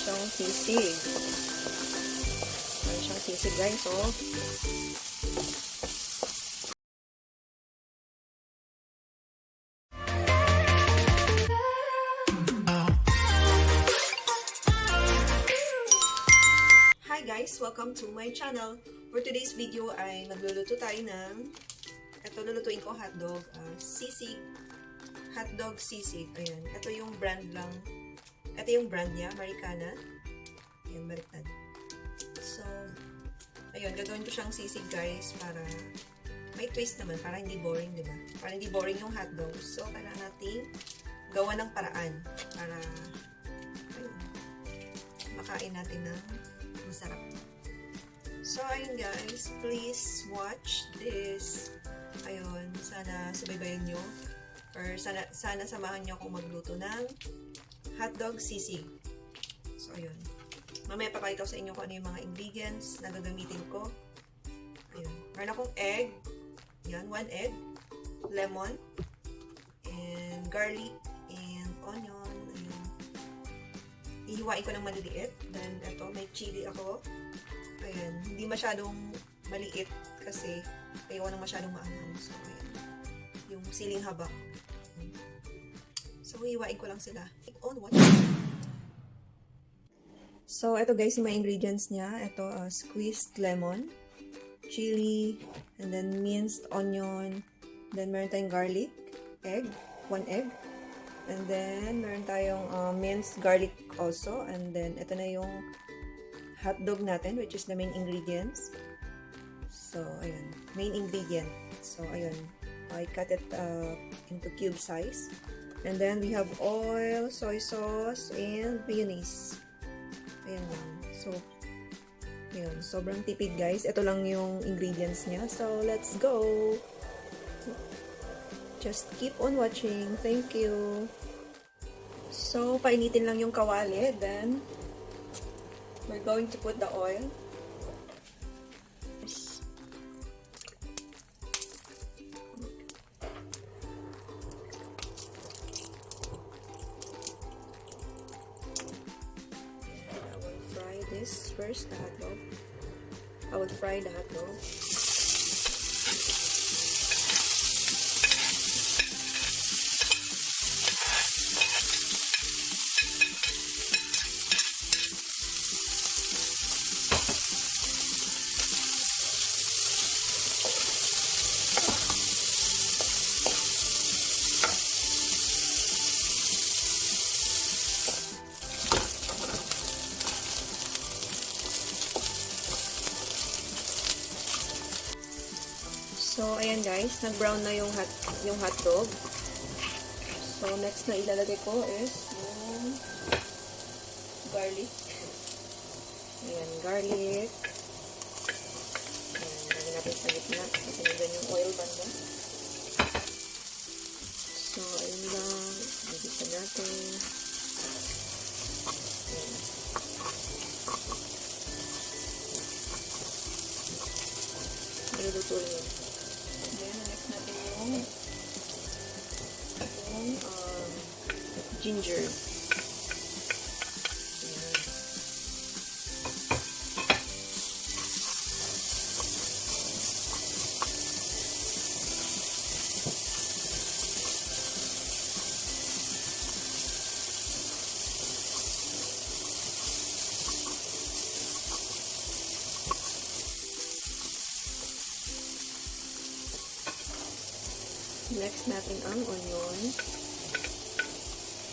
siyang sisig. Meron siyang sisig, guys, oh. Hi guys! Welcome to my channel. For today's video ay magluluto tayo ng lulutuin ko hotdog sisig. Hotdog sisig. Ayan. Ito yung brand lang. Ito yung brand niya, Americana. Ayan, baliktad. So, ayun, gagawin ko siyang sisig guys para may twist naman, para hindi boring, di ba? Para hindi boring yung hotdog. So, kailangan natin gawa ng paraan para ayun, makain natin ng masarap. So, ayun guys, please watch this. Ayun, sana subaybayan nyo or sana samahan nyo akong magluto ng hotdog sisig. So, ayun. Mamaya papakita ko sa inyo kung ano yung mga ingredients na gagamitin ko. Ayun. Meron akong egg. Yan, 1 egg. Lemon. And garlic. And onion. Ayun. Ihiwain ko ng maliliit. Then, ito, may chili ako. Ayan. Hindi masyadong maliit kasi ayaw nang masyadong maanghang. So, ayan. Yung siling haba. So, hiwain ko lang sila. On what? So, ito guys, yung mga ingredients niya. Ito, squeezed lemon, chili, and then minced onion. Then, meron tayong garlic, egg, 1 egg. And then, meron tayong minced garlic also. And then, ito na yung hotdog natin, which is the main ingredients. So, ayun. Main ingredient. So, ayun. I cut it into cube size. And then, we have oil, soy sauce, and mayonnaise. Ayan lang. So, ayun. Sobrang tipid, guys. Ito lang yung ingredients niya. So, let's go! Just keep on watching. Thank you! So, painitin lang yung kawali. Then, we're going to put the oil. This first, the hot dog. I will fry the hot dog. So, ayan guys, nag-brown na yung hotdog. So, next na ilalagay ko is yung garlic. Ayan, garlic. Ayan, lagyan natin sa gitna. Kasi nandun yung oil banda. So, ayun lang. Nagisa natin. Ayan. Maluluto rin yun. Ginger. Next natin ang onion.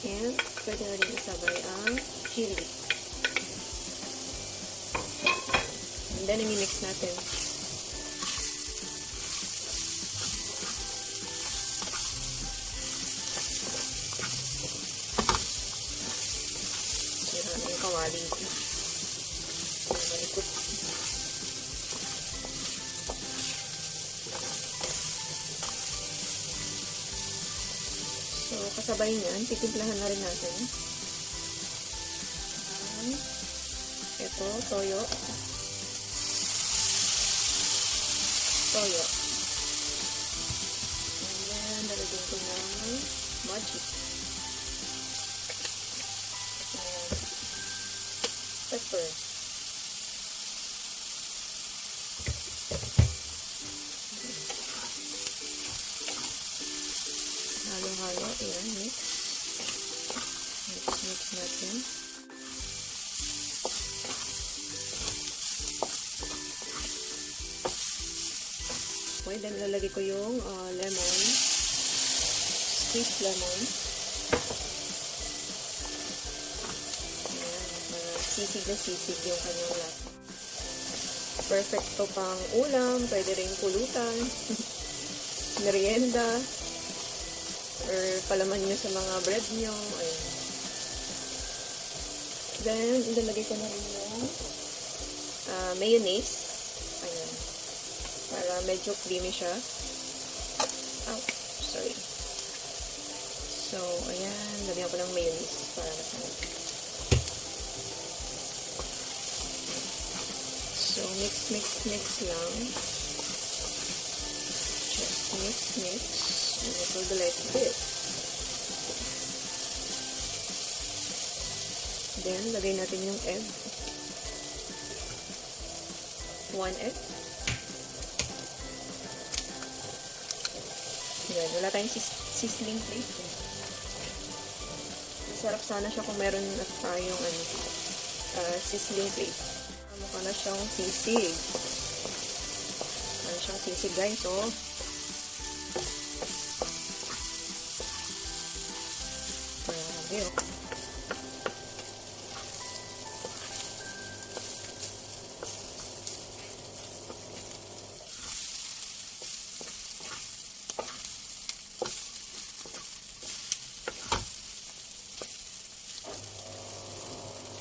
And pwede na rin isabay ang chili. And then, i-mix natin. Sira na yung kawali. Malikot. So, kasabay niyan, titimplahan na rin natin. Ito, toyo. Toyo. And then, dalagyan ko ng magic. Ayan. halo-halo. Ayan, mix. Mix natin. Okay, then lalagay ko yung lemon. Squeezed lemon. Ayan, sisig na sisig yung kanyang lasa. Perfect to pang ulam, pwede rin pulutan, merienda, or palaman nyo sa mga bread nyo. Ayan. Then, ilalagay ko na rin yung mayonnaise. Ayan. Para medyo creamy siya. Oh, sorry. So, ayan. Lagyan ko ng mayonnaise para masarap. So, mix lang. Just mix. And it will be like this. Then, lagay natin yung egg. 1 egg. Yan, wala tayong sizzling plate. Masarap sana siya kung meron na tayong sizzling plate. Mukha na siyang sisig. Ano siyang sisig, guys, oh. Grabe, oh.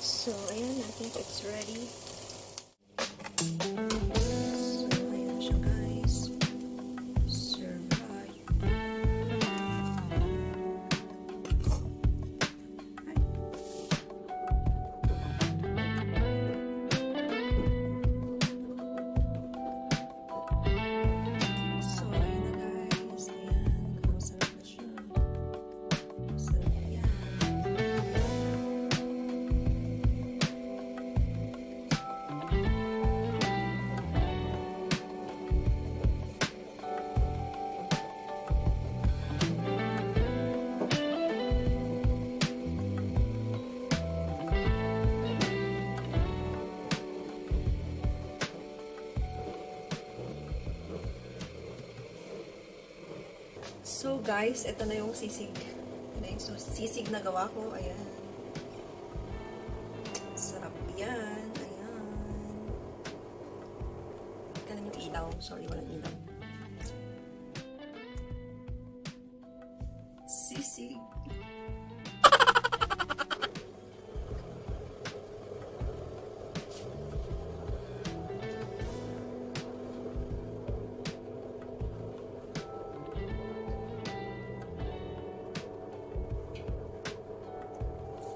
So, ayan, I think it's ready. So, ayan siya, guys. Serve right. So, ayan na, guys. Ayan, masarap na siya. Masarap yan. So guys, ito na yung sisig. So, sisig na gawa ko. Ayan. Sarap yan. Ayan. Kanan yung ilaw. Sorry, walang ilaw. Sisig.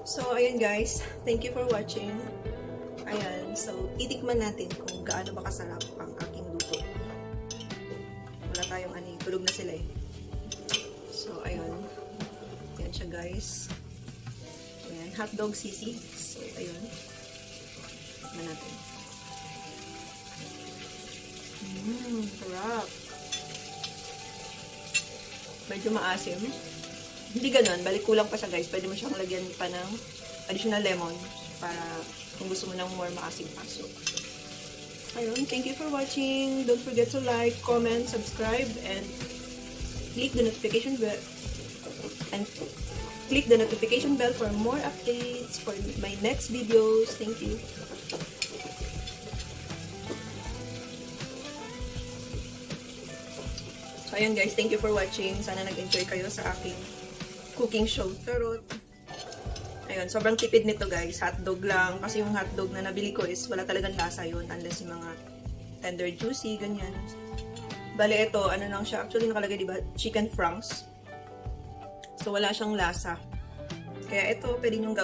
So, ayan guys. Thank you for watching. Ayan. So, titikman natin kung gaano ba kasarap ang aking luto. Wala tayong tulog na sila eh. So, ayan. Ayan siya guys. Ayan. Hotdog sisig. So, ayan. Titikman natin. Sarap. Medyo maasim. Hindi ganun, balik kulang pa siya guys. Pwede mo siyang lagyan pa ng additional lemon para kung gusto mo ng more maasim pa. So, ayun, thank you for watching. Don't forget to like, comment, subscribe, and click the notification bell. And click the notification bell for more updates for my next videos. Thank you. So, ayun guys, thank you for watching. Sana nag-enjoy kayo sa aking cooking show. Charot. Ayun, sobrang tipid nito guys. Hotdog lang. Kasi yung hotdog na nabili ko is wala talagang lasa yun. Unless yung mga tender juicy, ganyan. Bale, ito, ano lang siya. Actually, nakalagay, diba? Chicken franks. So, wala siyang lasa. Kaya ito, pwede nyong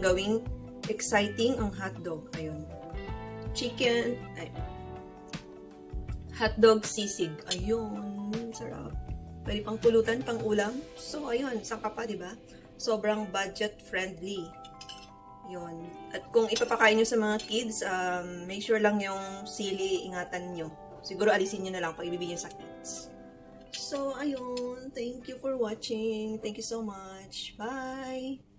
gawing exciting ang hotdog. Ayun. Hotdog sisig. Ayun. Sarap. Pwede pang pulutan, pang ulam. So, ayun. Saka pa, diba? Sobrang budget-friendly. Yun. At kung ipapakain nyo sa mga kids, make sure lang yung sili, ingatan nyo. Siguro alisin nyo na lang pag ibibigyan sa kids. So, ayun. Thank you for watching. Thank you so much. Bye!